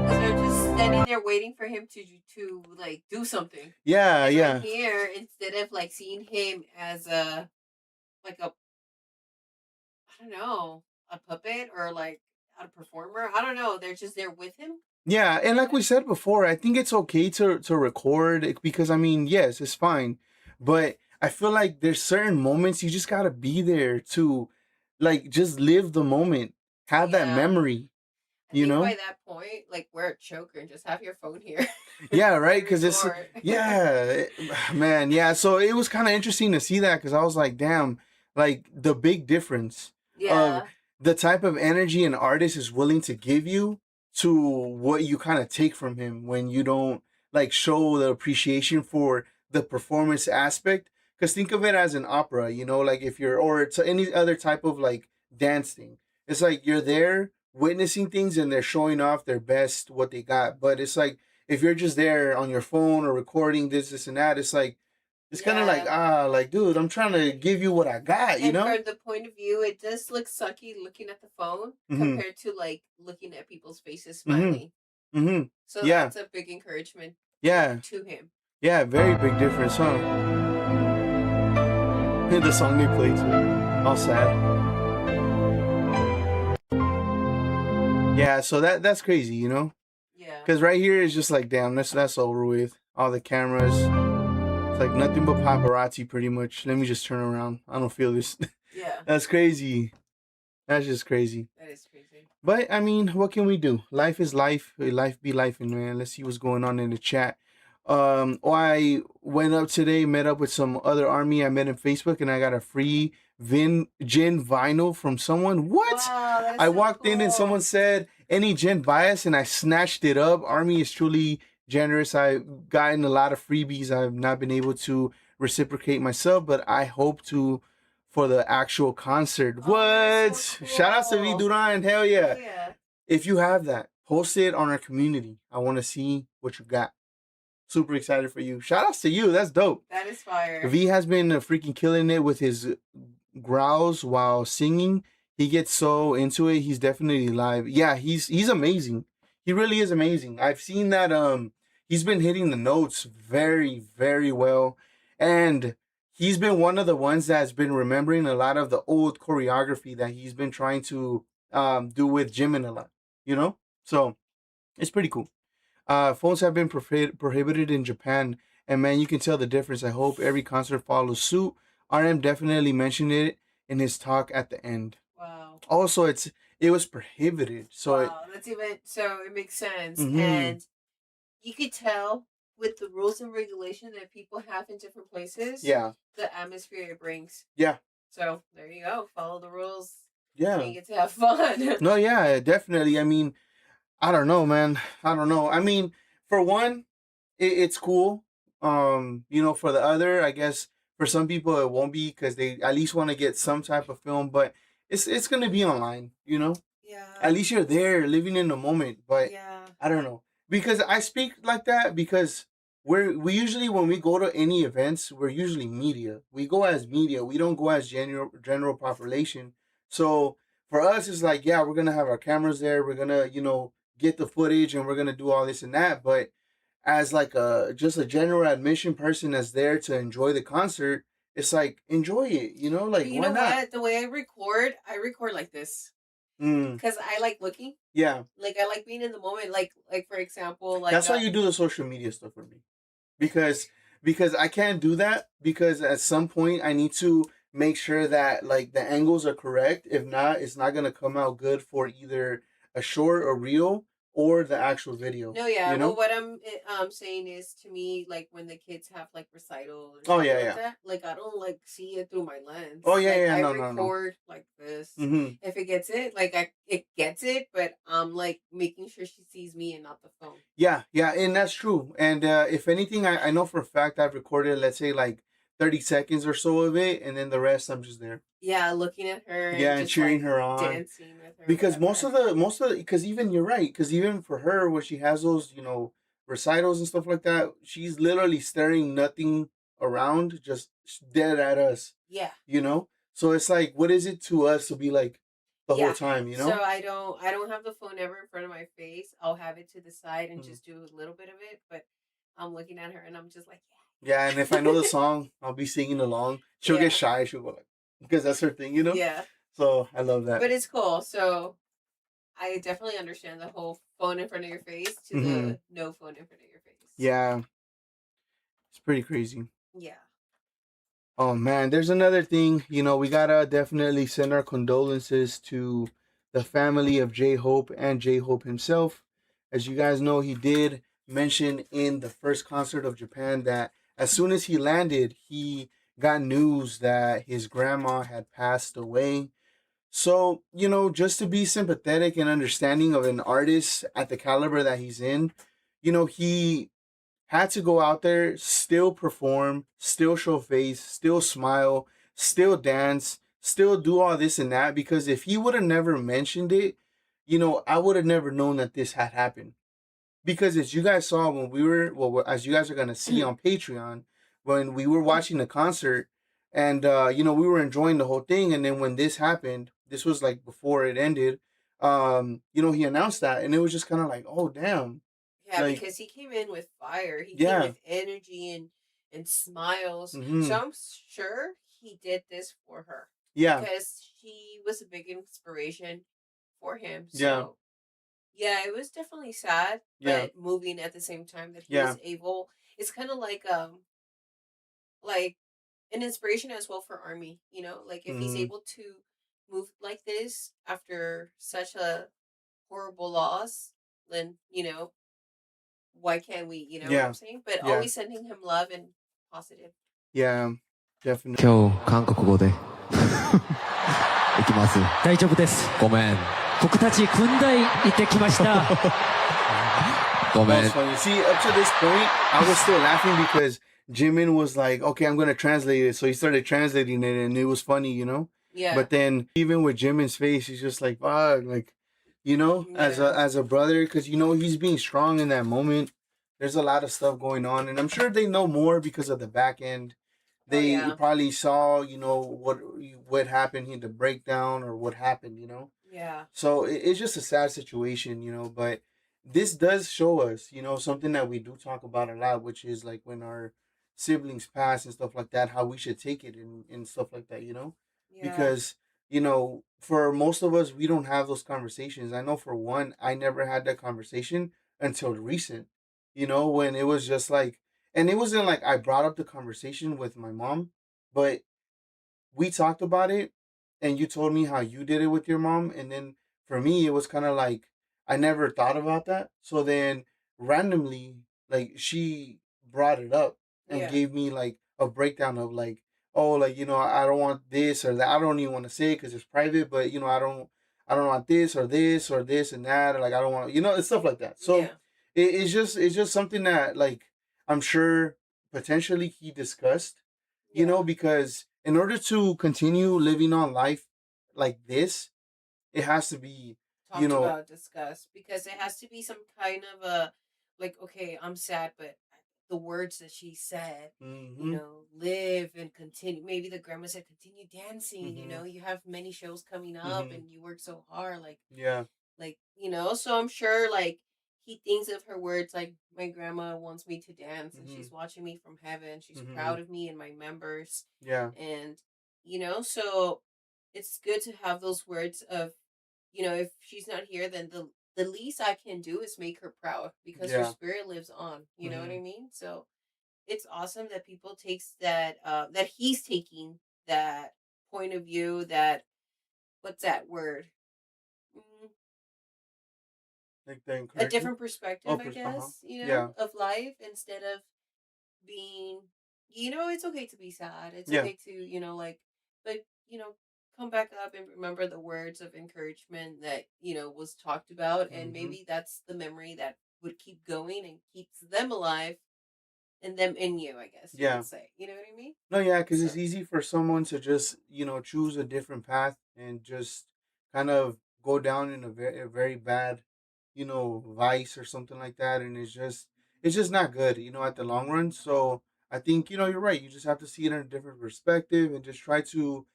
Because they're just standing there waiting for him to like do something. Yeah, and yeah. Right here, instead of like seeing him as a like a I don't know, a puppet or like a performer. I don't know. They're just there with him. Yeah, and like we said before, I think it's okay to record because I mean, yes, it's fine, but I feel like there's certain moments you just gotta be there to, like, just live the moment, have that memory, I you think know? by that point, like wear a choker and just have your phone here. Yeah, and right. Because it's record. man, yeah. So it was kind of interesting to see that because I was like, damn, like the big difference of Yeah. the type of energy an artist is willing to give you to what you kind of take from him when you don't like show the appreciation for the performance aspect. Because think of it as an opera, you know, like if you're or to any other type of like dance thing. It's like you're there witnessing things and they're showing off their best what they got. But it's like if you're just there on your phone or recording this and that, it's like it's kind of like like dude, I'm trying to give you what I got, you And know. from the point of view, it does look sucky looking at the phone compared to like looking at people's faces smiling. So Yeah, that's a big encouragement yeah, to him. yeah. Very big difference, huh? The song they played too, all sad. Yeah, so that's crazy, you know. Yeah. Because right here is just like, damn, that's over with. All the cameras, it's like nothing but paparazzi, pretty much. Let me just turn around. I don't feel this. Yeah. That's crazy. That's just crazy. That is crazy. But I mean, what can we do? Life is life. Life be life, and man. Let's see what's going on in the chat. I went up today, met up with some other army I met on Facebook, and I got a free gin vinyl from someone. What? Wow, that is I so walked in and someone said any gin bias, and I snatched it up. Army is truly generous. I've gotten a lot of freebies. I've not been able to reciprocate myself, but I hope to for the actual concert. Oh, what? so cool. Shout out to V Duran. Hell yeah. Yeah. If you have that, post it on our community. I want to see what you got. Super excited for you. Shout outs to you. That's dope. That is fire. V has been freaking killing it with his growls while singing. He gets so into it. He's definitely live. Yeah, he's amazing. He really is amazing. I've seen that he's been hitting the notes very, very well. And he's been one of the ones that's been remembering a lot of the old choreography that he's been trying to do with Jimin a lot, you know? So it's pretty cool. Phones have been prohibited in Japan, and man, you can tell the difference. I hope every concert follows suit. RM definitely mentioned it in his talk at the end. Wow. Also, it was prohibited, so wow, that's even so it makes sense, and you could tell with the rules and regulations that people have in different places. Yeah, the atmosphere it brings. Yeah. So there you go. Follow the rules. Yeah. And you get to have fun. No, yeah, definitely. I mean, I don't know, man. I don't know. I mean, for one, it's cool. You know, for the other, I guess for some people it won't be because they at least want to get some type of film, but it's gonna be online, you know? Yeah. At least you're there living in the moment. But yeah. I don't know. Because I speak like that because we usually when we go to any events, we're usually media. We go as media. We don't go as general population. So for us it's like, yeah, we're gonna have our cameras there, we're gonna, you know, get the footage and we're gonna do all this and that. But as like a just a general admission person that's there to enjoy the concert, it's like enjoy it, you know, like But you why know not? what? The way I record like this Mm, because I like looking. yeah, Like I like being in the moment. Like for example, like that's why you do the social media stuff for me, because I can't do that because at some point I need to make sure that like the angles are correct. If not, it's not gonna come out good for either a short or reel or the actual video. no, yeah. You Well, know? what I'm saying is to me, like when the kids have like recital or Oh something yeah, like yeah. that, like I don't like see it through my Oh lens. yeah, Like yeah. I No, no, no. record like this. Mm-hmm. If it gets it, like it gets it, but I'm like making sure she sees me and not the phone. Yeah, yeah, and that's true. And if anything, I know for a fact I've recorded, let's say, like 30 seconds or so of it, and then the rest I'm just there. Yeah, looking at her Yeah, and and just cheering like her on. dancing with her, Because most whatever. of the because even you're right, because even for her when she has those, you know, recitals and stuff like that, she's literally staring nothing around, just dead at us, Yeah. you know. So it's like, what is it to us to be like the whole Yeah. time, you So know? I don't have the phone ever in front of my face. I'll have it to the side and Mm. just do a little bit of it, but I'm looking at her and I'm just like, Yeah, and if I know the song, I'll be singing along. She'll get yeah. shy. She'll go like, because that's her thing, you know. Yeah. So I love that. But it's cool. So I definitely understand the whole phone in front of your face to Hmm. the no phone in front of your face. Yeah, it's pretty crazy. Yeah. Oh man, there's another thing. You know, we gotta definitely send our condolences to the family of J Hope and J Hope himself. As you guys know, he did mention in the first concert of Japan that as soon as he landed, he got news that his grandma had passed away. So, you know, just to be sympathetic and understanding of an artist at the caliber that he's in, you know, he had to go out there, still perform, still show face, still smile, still dance, still do all this and that. Because if he would have never mentioned it, you know, I would have never known that this had happened. Because as you guys saw when we were, well, as you guys are gonna see on Patreon, when we were watching the concert, and you know, we were enjoying the whole thing, and then when this happened, this was like before it ended. You know, he announced that, and it was just kind of like, oh damn, Yeah, like because he came in with fire. He came yeah, with energy and smiles. So mm-hmm. I'm sure he did this for her Yeah, because she was a big inspiration for him. yeah, So yeah, it was definitely sad, yeah, but moving at the same time that he yeah. was able. It's kind of like an inspiration as well for Army. You know, like if he's Mm-hmm. able to move like this after such a horrible loss, then why can't we? You know what I'm Yeah, saying? But yeah, always sending him love and positive. yeah, definitely. 今日韓国語でいきます。大丈夫です。ごめん。僕たち訓練行ってきました。ごめ That ん。 was funny. See, up to this point, I was still laughing because Jimin was like, "Okay, I'm gonna translate it." So he started translating it, and it was funny, you know. Yeah. But then, even with Jimin's face, he's just like, "Fuck," like, you know, Yeah. as a brother, because you know he's being strong in that moment. There's a lot of stuff going on, and I'm sure they know more because of the back end. Oh They yeah. probably saw, you know, what happened, the breakdown or what happened, you know. Yeah. So it's just a sad situation, you know, but this does show us, you know, something that we do talk about a lot, which is like when our siblings pass and stuff like that, how we should take it and stuff like that, you know? Yeah. Because, you know, for most of us, we don't have those conversations. I know for one, I never had that conversation until recent, you know, when it was just like, and it wasn't like I brought up the conversation with my mom, but we talked about it and you told me how you did it with your mom, and then for me it was kind of like I never thought about that. So then randomly, like, she brought it up and Yeah. gave me like a breakdown of like, oh, like, you know, I don't want this or that. I don't even want to say it because it's private, but you know, I don't want this or this or this and that, or like I don't want, you know, it's stuff like that. So Yeah. it's just something that like I'm sure potentially he discussed, you know, Yeah. because in order to continue living on life like this, it has to be, you Talked know, about, discussed, because it has to be some kind of a like, okay, I'm sad, but the words that she said, mm-hmm, live and continue. Maybe the grandma said, continue dancing. mm-hmm, You have many shows coming up mm-hmm, and you work so hard. yeah, So I'm sure like he thinks of her words like, my grandma wants me to dance and she's watching me from heaven. She's proud of me and my members. Yeah. And, so it's good to have those words of, if she's not here, then the least I can do is make her proud because her spirit lives on. You know what I mean? So it's awesome that people takes that, that he's taking that point of view, that, what's that word? Like the A different perspective, I guess, Yeah. of life, instead of being, it's okay to be sad. It's Yeah. okay to, but, come back up and remember the words of encouragement that, was talked about. And maybe that's the memory that would keep going and keeps them alive and them in you, I guess you would say. You know what I mean? No, yeah, because it's easy for someone to just, choose a different path and just kind of go down in a very bad, vice or something like that. And it's just not good, at the long run. So I think, you're right. You just have to see it in a different perspective and just try to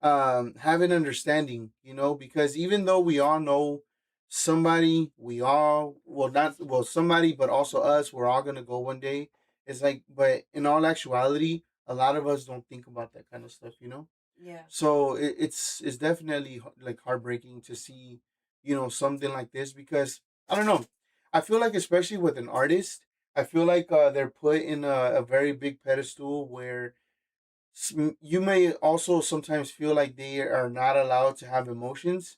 have an understanding, because even though we all know somebody, we all, well, not, well, somebody, but also us, we're all going to go one day. It's like, but in all actuality, a lot of us don't think about that kind of stuff. Yeah. So it's definitely like heartbreaking to see, something like this, because I don't know. I feel like, especially with an artist, I feel like they're put in a very big pedestal where you may also sometimes feel like they are not allowed to have emotions,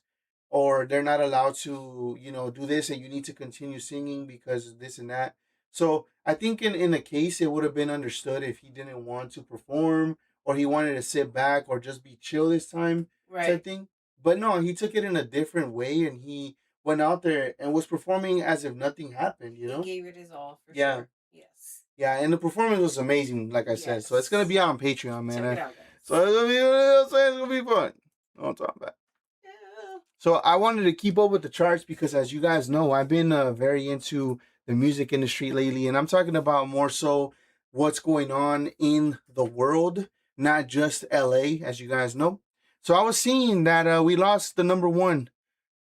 or they're not allowed to do this, and you need to continue singing because this and that. So I think in a case, it would have been understood if he didn't want to perform, or he wanted to sit back or just be chill this time, type thing. But no, he took it in a different way, and he went out there and was performing as if nothing happened. He gave it his all, for Yeah. sure. Yes. Yeah, and the performance was amazing, like I said. So it's gonna be out on Patreon, man. Check it out, guys. So it's gonna be fun. I'm talking about. Yeah. So I wanted to keep up with the charts because, as you guys know, I've been very into the music industry lately, and I'm talking about more so what's going on in the world, not just LA, as you guys know. So I was seeing that we lost the number one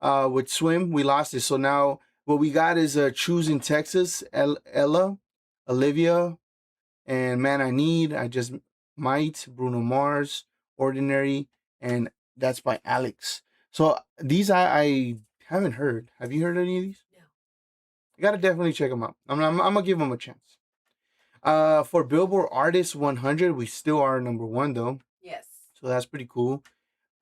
with Swim. We lost it. So now what we got is Choosing Texas, Ella, Olivia, and Man I Just Might, Bruno Mars, Ordinary, and that's by Alex. So these I haven't heard. Have you heard any of these? No. You gotta definitely check them out. I'm gonna give them a chance. For Billboard Artist 100, we still are number one though. Yes. So that's pretty cool.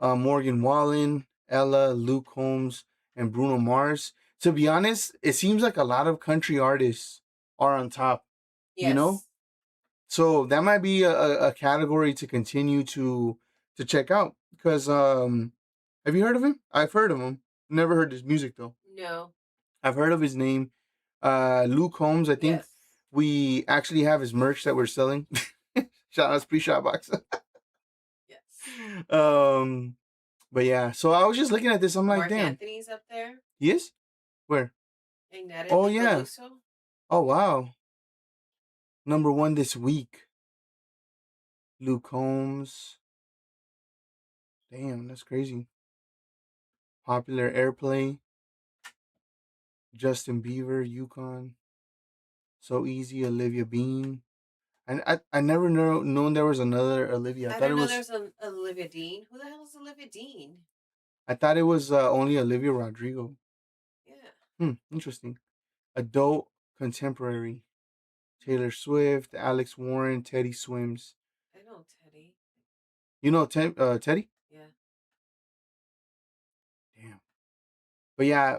Morgan Wallen, Ella, Luke Combs, and Bruno Mars. To be honest, it seems like a lot of country artists are on top. Yes. So that might be a category to continue to check out. Because have you heard of him? I've heard of him. Never heard his music though. No. I've heard of his name. Luke Combs, I think. Yes. We actually have his merch that we're selling. Shout out, pre-shot box. Yes. But yeah, so I was just looking at this. I'm like, Mark damn. Anthony's up there. He is? Where? Oh yeah. Peluso. Oh wow. Number one this week. Luke Combs. Damn, that's crazy. Popular Airplay. Justin Bieber, Yukon. So Easy, Olivia Bean. And I never known there was another Olivia. I didn't know there was an Olivia Dean. Who the hell is Olivia Dean? I thought it was only Olivia Rodrigo. Yeah. Interesting. Adult Contemporary. Taylor Swift, Alex Warren, Teddy Swims. I know Teddy. You know Teddy? Yeah. Damn. But yeah,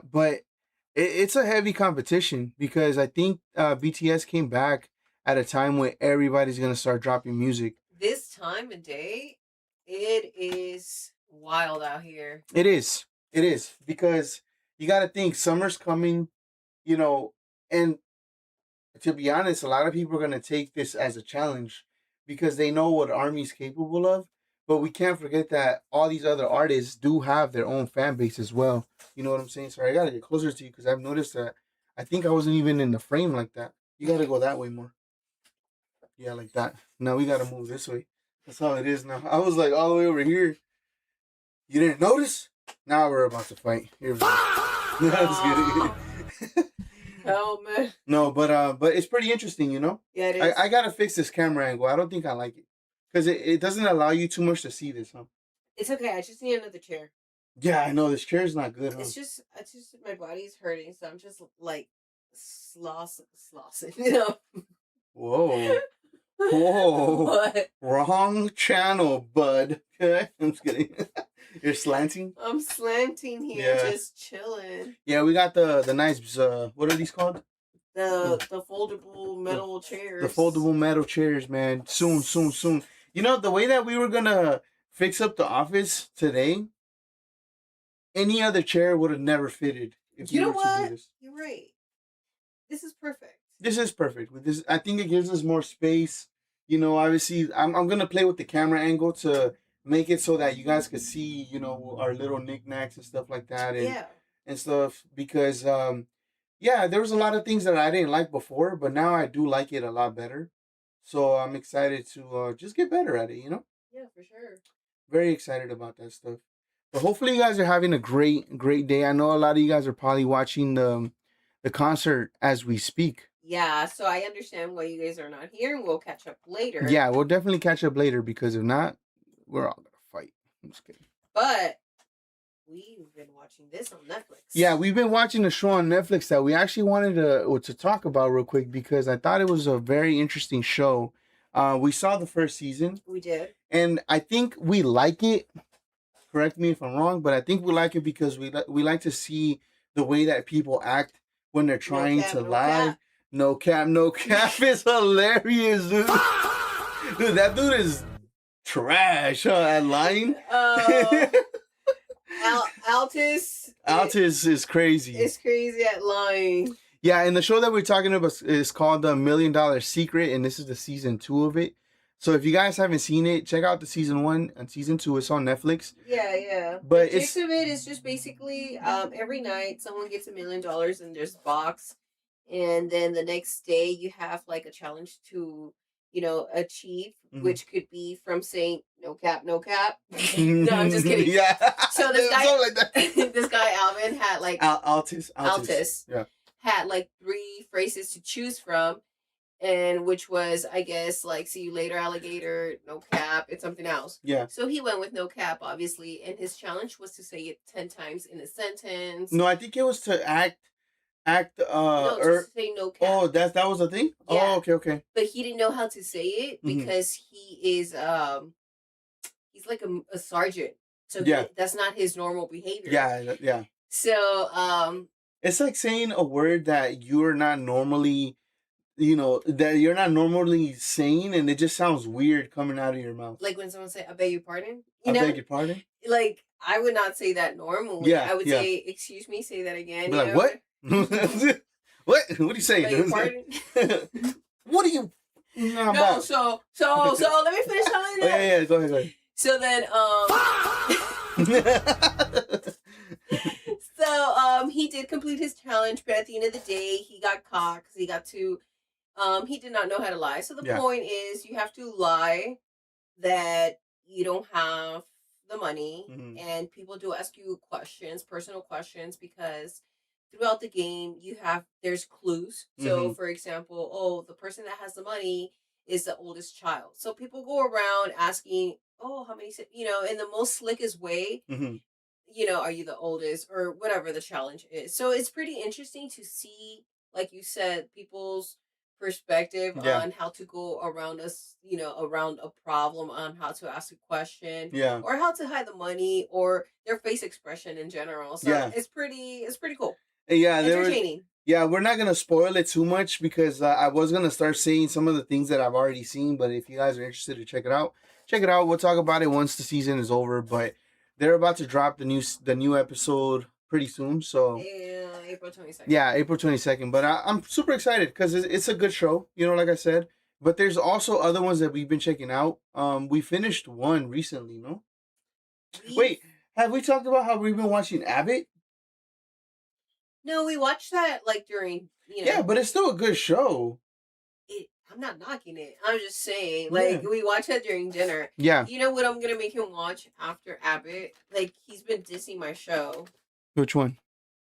it's a heavy competition because I think BTS came back at a time when everybody's gonna start dropping music. This time of day, it is wild out here. It is because you got to think summer's coming, and to be honest, a lot of people are gonna take this as a challenge because they know what Army's capable of. But we can't forget that all these other artists do have their own fan base as well. You know what I'm saying? Sorry, I gotta get closer to you because I've noticed that I think I wasn't even in the frame like that. You gotta go that way more. Yeah, like that. Now we gotta move this way. That's how it is now. I was like all the way over here. You didn't notice? Now we're about to fight. Here we go. That's good. Helmet. No, but it's pretty interesting, you know. Yeah, it is. I gotta fix this camera angle. I don't think I like it because it doesn't allow you too much to see this, huh? It's okay. I just need another chair. Yeah, I know this chair is not good, huh? It's just my body's hurting, so I'm just like slossing, you know. Whoa. Whoa. What? Wrong channel, bud. Okay, I'm just kidding. You're slanting? I'm slanting here, just chilling. Yeah, we got the nice, what are these called? The foldable metal chairs. The foldable metal chairs, man. Soon. You know, the way that we were gonna fix up the office today, any other chair would have never fitted if you we know were to do what? this. You're right. This is perfect. This is perfect. With this, I think it gives us more space. You know, obviously, I'm gonna play with the camera angle to make it so that you guys could see, you know, our little knickknacks and stuff like that, and stuff. Because yeah, there was a lot of things that I didn't like before, but now I do like it a lot better. So I'm excited to just get better at it. You know. Yeah, for sure. Very excited about that stuff. But hopefully, you guys are having a great day. I know a lot of you guys are probably watching the concert as we speak. Yeah, so I understand why you guys are not here, and we'll catch up later. Yeah, we'll definitely catch up later because if not, we're all gonna fight. I'm just kidding. But we've been watching this on Netflix. Yeah, we've been watching a show on Netflix that we actually wanted to talk about real quick because I thought it was a very interesting show. We saw the first season. We did. And I think we like it. Correct me if I'm wrong, but I think we like it because we like to see the way that people act when they're trying to lie. No cap is hilarious, dude. Dude, that dude is trash at lying. Altis is crazy. It's crazy at lying. Yeah, and the show that we're talking about is called The $1 Million Secret, and this is the season 2 of it. So if you guys haven't seen it, check out the season 1 and season 2. It's on Netflix. Yeah. But the gist of it is just basically every night someone gets $1 million in this box, and then the next day you have like a challenge to, you know, achieve, which could be from saying no cap. No, I'm just kidding. Yeah. So this guy, like that. This guy Alvin had like Altis. Yeah. Had like 3 phrases to choose from. And which was, I guess, like, see you later, alligator, no cap, it's something else. Yeah. So he went with no cap, obviously, and his challenge was to say it 10 times in a sentence. No, I think it was to act no, just say no cap. Oh, that was the thing? Yeah. Oh, okay. But he didn't know how to say it because he is he's like a sergeant. So that's not his normal behavior. Yeah. So it's like saying a word that you're not normally, you know, that you're not normally saying, and it just sounds weird coming out of your mouth. Like when someone say, I beg your pardon? I beg your pardon? Like, I would not say that normally. Yeah, I would say, excuse me, say that again. Be like, what? What are you saying? Beg your pardon? What are you... No, so let me finish telling you that. Yeah, go ahead. So then, he did complete his challenge, but at the end of the day, he got caught because he got to, he did not know how to lie. So the point is, you have to lie that you don't have the money, and people do ask you questions, personal questions, because throughout the game, there's clues. So, for example, the person that has the money is the oldest child. So people go around asking, how many, you know, in the most slickest way, you know, are you the oldest or whatever the challenge is. So it's pretty interesting to see, like you said, people's perspective on how to go around around a problem, on how to ask a question, or how to hide the money, or their face expression in general. So it's pretty cool. Yeah, entertaining. We're not gonna spoil it too much because I was gonna start saying some of the things that I've already seen. But if you guys are interested to check it out. We'll talk about it once the season is over. But they're about to drop the new episode pretty soon. So April 22nd. Yeah, April 22nd. But I'm super excited because it's a good show. You know, like I said. But there's also other ones that we've been checking out. We finished one recently. No. Wait, have we talked about how we've been watching Abbott? No, we watched that like during, you know. Yeah, but it's still a good show. I'm not knocking it. I'm just saying, like, we watched that during dinner. Yeah. You know what I'm gonna make him watch after Abbott? Like, he's been dissing my show. Which one?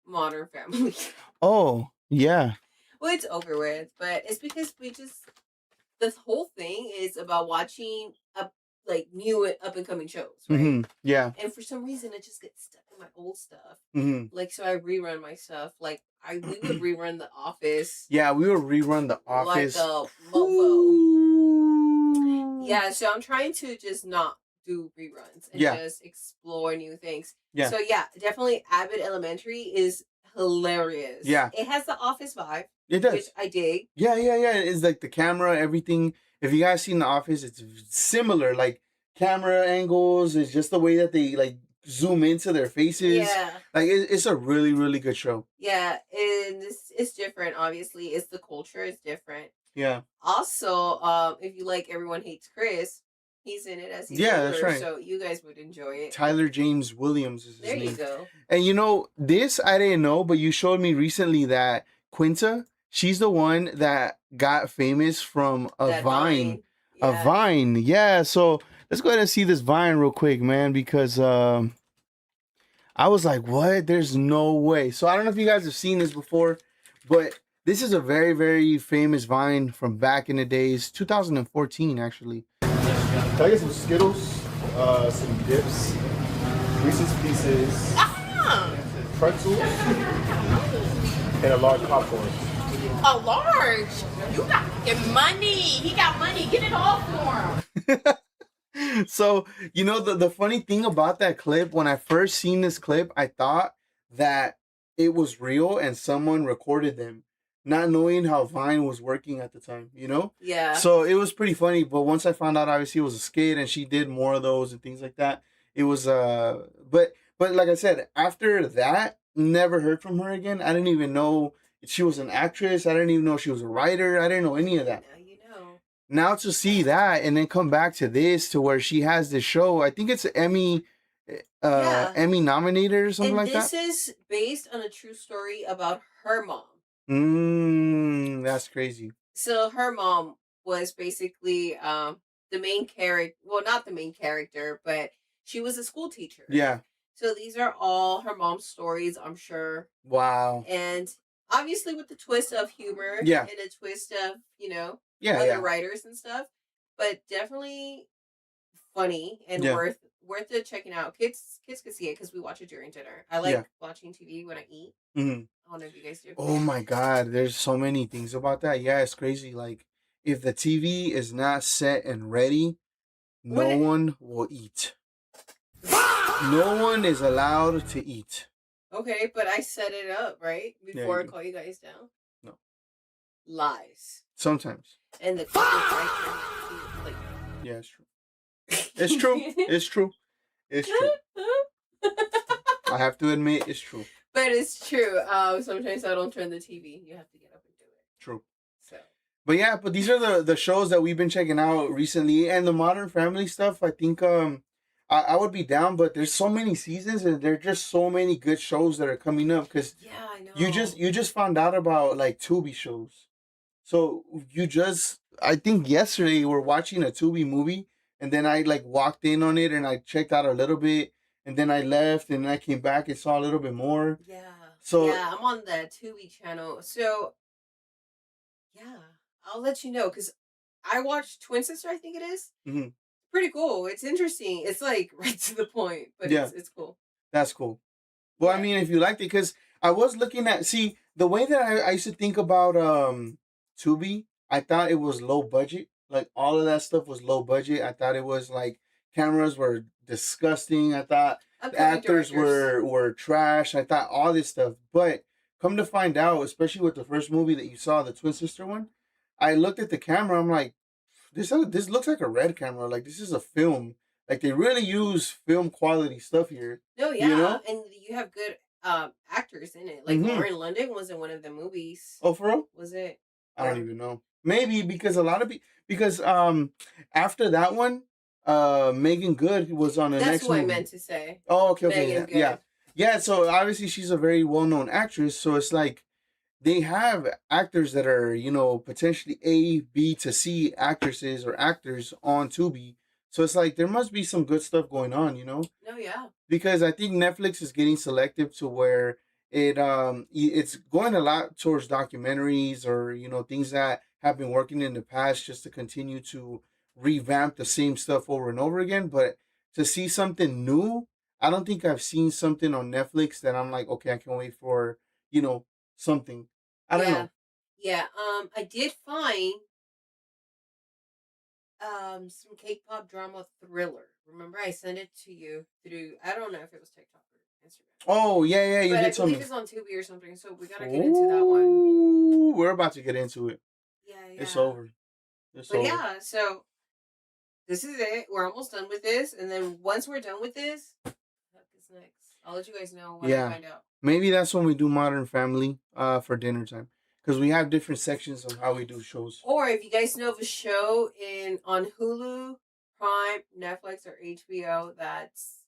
Modern Family. Oh, yeah. Well, it's over with, but it's because this whole thing is about watching new up and coming shows, right? Mm-hmm. Yeah. And for some reason, I just get stuck in my old stuff. Mm-hmm. Like, so I rerun my stuff. Like, we would rerun The Office. Yeah, we would rerun The Office. Like a mofo. Yeah, so I'm trying to just not do reruns and just explore new things. Yeah. So yeah, definitely Abbott Elementary is hilarious. Yeah. It has the Office vibe. It does. Which I dig. Yeah. It's like the camera, everything. If you guys seen The Office, it's similar. Like camera angles, it's just the way that they like zoom into their faces. Yeah. Like it's a really, really good show. Yeah, and it's different, obviously. It's the culture is different. Yeah. Also, if you like Everyone Hates Chris, he's in it as he's older, that's right. So you guys would enjoy it. Tyler James Williams is his name. There you go. And you know, this I didn't know, but you showed me recently that Quinta, she's the one that got famous from a Vine. Yeah. A Vine. Yeah, so let's go ahead and see this Vine real quick, man, because I was like, what? There's no way. So I don't know if you guys have seen this before, but this is a very, very famous Vine from back in the days, 2014, actually. Can I get some Skittles, some dips, Reese's Pieces, pretzels, and a large popcorn? A large? You got fucking money. He got money. Get it all for him. So, you know, the funny thing about that clip, when I first seen this clip, I thought that it was real and someone recorded them, not knowing how Vine was working at the time, you know? Yeah. So it was pretty funny, but once I found out, obviously, it was a skit and she did more of those and things like that, it was, but like I said, after that, never heard from her again. I didn't even know she was an actress. I didn't even know she was a writer. I didn't know any of that. Now to see that and then come back to this, to where she has this show, I think it's Emmy nominated or something like that. This is based on a true story about her mom. That's crazy. So her mom was basically the main character. Well, not the main character, but she was a school teacher. Yeah. So these are all her mom's stories, I'm sure. Wow. And obviously with the twist of humor. Yeah. And a twist of, other writers and stuff. But definitely funny and worth it checking out. Kids could see it because we watch it during dinner. I like watching TV when I eat. Mm-hmm. I don't know if you guys do. Oh my God, there's so many things about that. Yeah, it's crazy. Like, if the TV is not set and ready, no one will eat. No one is allowed to eat. Okay, but I set it up, right? Before I call you guys down? No. Lies. Sometimes. And the like. Yeah, it's true. It's true. It's true. It's true. I have to admit, it's true. But it's true. Sometimes I don't turn the TV. You have to get up and do it. True. So. But yeah, but these are the shows that we've been checking out recently, and the Modern Family stuff. I think I would be down, but there's so many seasons, and there's just so many good shows that are coming up. Because I know. You just found out about like Tubi shows, so I think yesterday we're watching a Tubi movie, and then I like walked in on it and I checked out a little bit. And then I left, and then I came back and saw a little bit more. Yeah. So yeah, I'm on the Tubi channel. So yeah, I'll let you know because I watched Twin Sister. I think it is. Mm-hmm. Pretty cool. It's interesting. It's like right to the point, but it's cool. That's cool. Well, I mean, if you liked it, because I was looking at the way that I used to think about Tubi. I thought it was low budget. Like all of that stuff was low budget. I thought it was like cameras were disgusting. I thought the actors were trash. I thought all this stuff. But come to find out, especially with the first movie that you saw, the Twin Sister one, I looked at the camera. I'm like, this looks like a red camera. Like, this is a film. Like, they really use film quality stuff here. No, yeah. You know? And you have good actors in it. Like, Lauren London was in one of the movies. Oh, for real? Was it? I don't even know. Maybe because a lot of people... Because after that one, Megan Good was on the next movie. That's what I meant to say. Oh, okay. Yeah, so obviously she's a very well-known actress, so it's like they have actors that are, potentially A, B to C actresses or actors on Tubi. So it's like there must be some good stuff going on, No, yeah. Because I think Netflix is getting selective to where it's going a lot towards documentaries or things that have been working in the past, just to continue to revamp the same stuff over and over again. But to see something new, I don't think I've seen something on Netflix that I'm like, okay, I can't wait for something. I don't Yeah. know. Yeah. I did find some K-pop drama thriller. Remember, I sent it to you through. I don't know if it was TikTok or Instagram, Oh yeah, you but I did tell believe me. it's on Tubi or something. So we gotta get into that one. Ooh, we're about to get into it. Yeah, It's yeah. over. It's But over. yeah, so this is it. We're almost done with this, and then once we're done with this, what is next? I'll let you guys know when I Yeah. find out. Maybe that's when we do Modern Family for dinner time, because we have different sections of how we do shows. Or if you guys know of a show on Hulu, Prime, Netflix, or HBO that's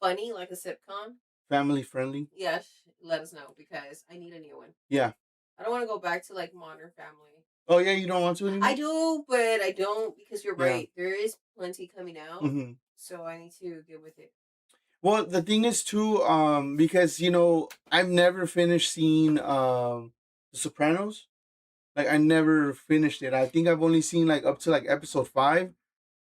funny, like a sitcom, Family friendly. yes, let us know because I need a new one. Yeah. I don't want to go back to like Modern Family. Oh yeah, you don't want to anymore? I do, but I don't because you're Yeah. right. There is plenty coming out, Mm-hmm. so I need to get with it. Well, the thing is too, because I've never finished seeing The Sopranos. Like I never finished it. I think I've only seen like up to like episode 5,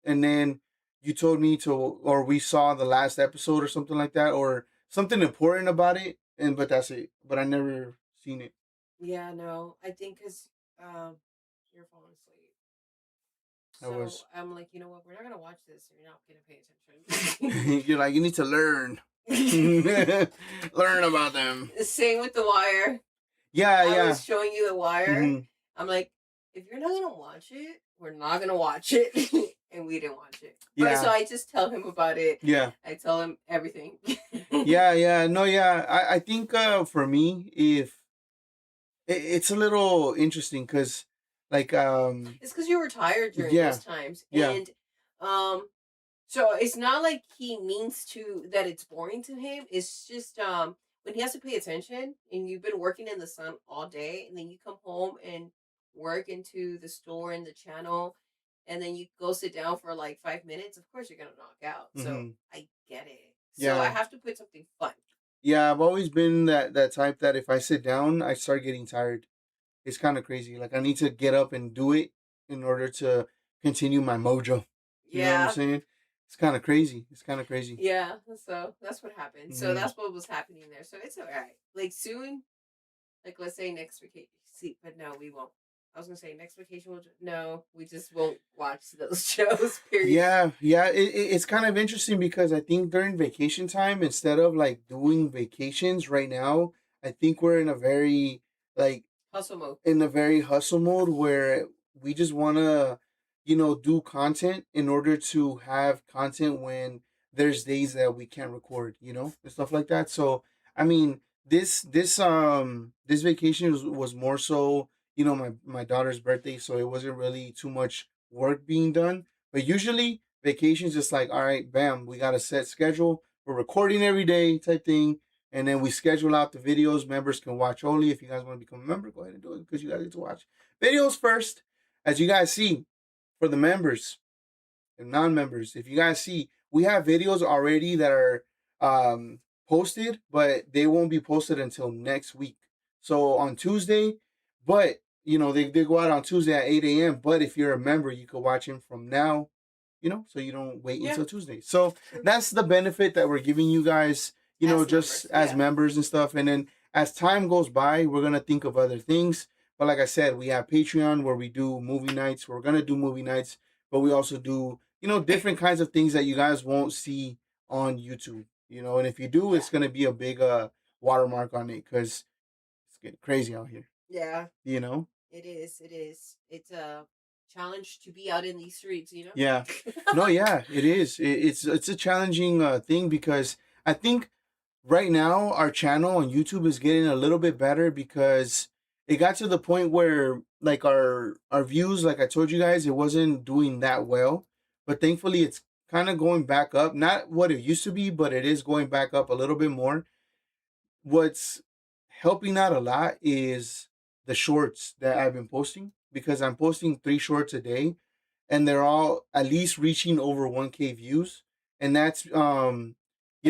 and then you told me to, or we saw the last episode or something like that, or something important about it, but that's it. But I never seen it. Yeah, no, I think because um, you're falling asleep. I So was. I'm like, you know what? We're not gonna watch this. You're not gonna pay attention. You're like, you need to learn, learn about them. Same with The Wire. Yeah, I was showing you The Wire. Mm-hmm. I'm like, if you're not gonna watch it, we're not gonna watch it, and we didn't watch it. Yeah. But, so I just tell him about it. Yeah. I tell him everything. Yeah. No, yeah. I think for me, if it's a little interesting because like it's because you were tired during Yeah. those times, Yeah. and so it's not like he means to that it's boring to him. It's just when he has to pay attention, and you've been working in the sun all day, and then you come home and work into the store and the channel, and then you go sit down for like 5 minutes. Of course, you're gonna knock out. So Mhm. I get it. So I Yeah. have to put something fun. Yeah, I've always been that type that if I sit down, I start getting tired. It's kind of crazy. Like I need to get up and do it in order to continue my mojo. You know what I'm Yeah. saying? It's kind of crazy. It's kind of crazy. Yeah. So that's what happened. So Mhm. that's what was happening there. So it's all right. Like soon, like let's say next vacation. See, but no, we won't. I was gonna say next vacation. No, we just won't watch those shows. Period. Yeah. It's kind of interesting because I think during vacation time, instead of like doing vacations right now, I think we're in a very like Hustle mode. in a very hustle mode where we just want to do content in order to have content when there's days that we can't record, and stuff like that. So I mean, this vacation was more so my daughter's birthday, so it wasn't really too much work being done. But usually vacations just like, all right, bam, we got a set schedule, we're recording every day type thing, and then we schedule out the videos. Members can watch only. If you guys want to become a member, go ahead and do it because you guys get to watch videos first. As you guys see, for the members and non-members, if you guys see, we have videos already that are posted, but they won't be posted until next week. So on Tuesday, but they go out on Tuesday at 8 a.m. But if you're a member, you can watch them from now, so you don't wait until Tuesday. So that's the benefit that we're giving you guys, just as members and stuff. And then as time goes by, we're gonna think of other things. But like I said, we have Patreon where we do movie nights. We're gonna do movie nights, but we also do, different kinds of things that you guys won't see on YouTube. And if you do, it's gonna be a big watermark on it because it's getting crazy out here. Yeah. It is. It is. It's a challenge to be out in these streets. Yeah. No, yeah, it is. It's a challenging thing because I think right now our channel on YouTube is getting a little bit better because it got to the point where like our views, like I told you guys, it wasn't doing that well, but thankfully it's kind of going back up. Not what it used to be, but it is going back up a little bit more. What's helping out a lot is the shorts that I've been posting because I'm posting 3 shorts a day and they're all at least reaching over 1K views. And that's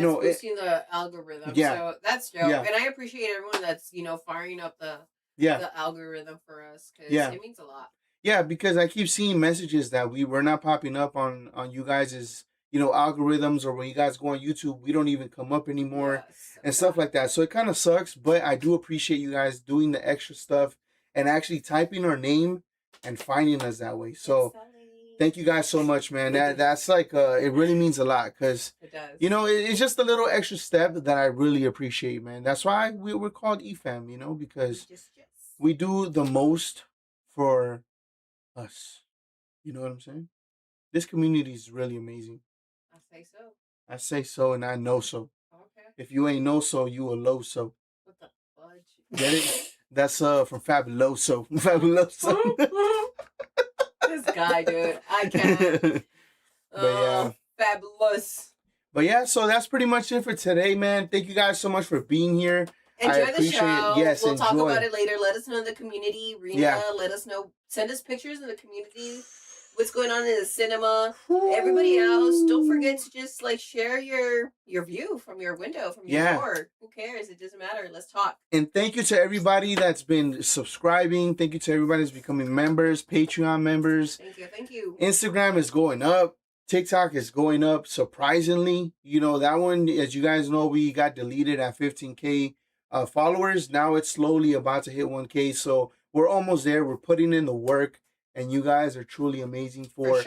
know, boosting the algorithm. Yeah. So that's dope. Yeah. And I appreciate everyone that's, firing up the algorithm for us, because it means a lot. Yeah, because I keep seeing messages that we're not popping up on you guys' algorithms, or when you guys go on YouTube, we don't even come up anymore, and stuff like that. So it kind of sucks, but I do appreciate you guys doing the extra stuff and actually typing our name and finding us that way. So thank you guys so much, man. That's like it really means a lot, because it does. It's just a little extra step that I really appreciate, man. That's why we're called eFam, because we do the most for us. You know what I'm saying? This community is really amazing. I say so. I say so, and I know so. Okay. If you ain't know so, you a low so. What the fudge? Get it? That's from Fabuloso. Fabuloso. This guy, dude. I can't. But yeah. Fabulous. But yeah, so that's pretty much it for today, man. Thank you guys so much for being here. Enjoy the show. Yes, we'll talk about it later. Let us know in the community. Rena, let us know. Send us pictures in the community. What's going on in the cinema. Everybody else, don't forget to just share your view from your window, from your door. Who cares? It doesn't matter. Let's talk. And thank you to everybody that's been subscribing. Thank you to everybody that's becoming members, Patreon members. Thank you. Instagram is going up. TikTok is going up surprisingly. That one, as you guys know, we got deleted at 15K followers. Now it's slowly about to hit 1K. So we're almost there. We're putting in the work. And you guys are truly amazing for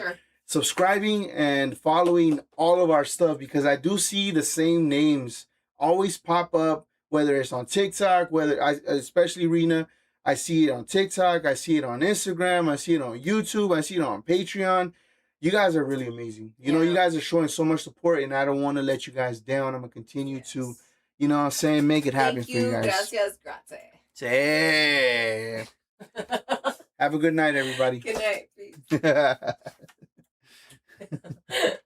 subscribing and following all of our stuff, because I do see the same names always pop up, whether it's on TikTok, especially Rena, I see it on TikTok, I see it on Instagram, I see it on YouTube, I see it on Patreon. You guys are really amazing. You guys are showing so much support, and I don't want to let you guys down. I'm going to continue to, make it happen for you guys. Gracias, grazie. Have a good night, everybody. Good night. Peace.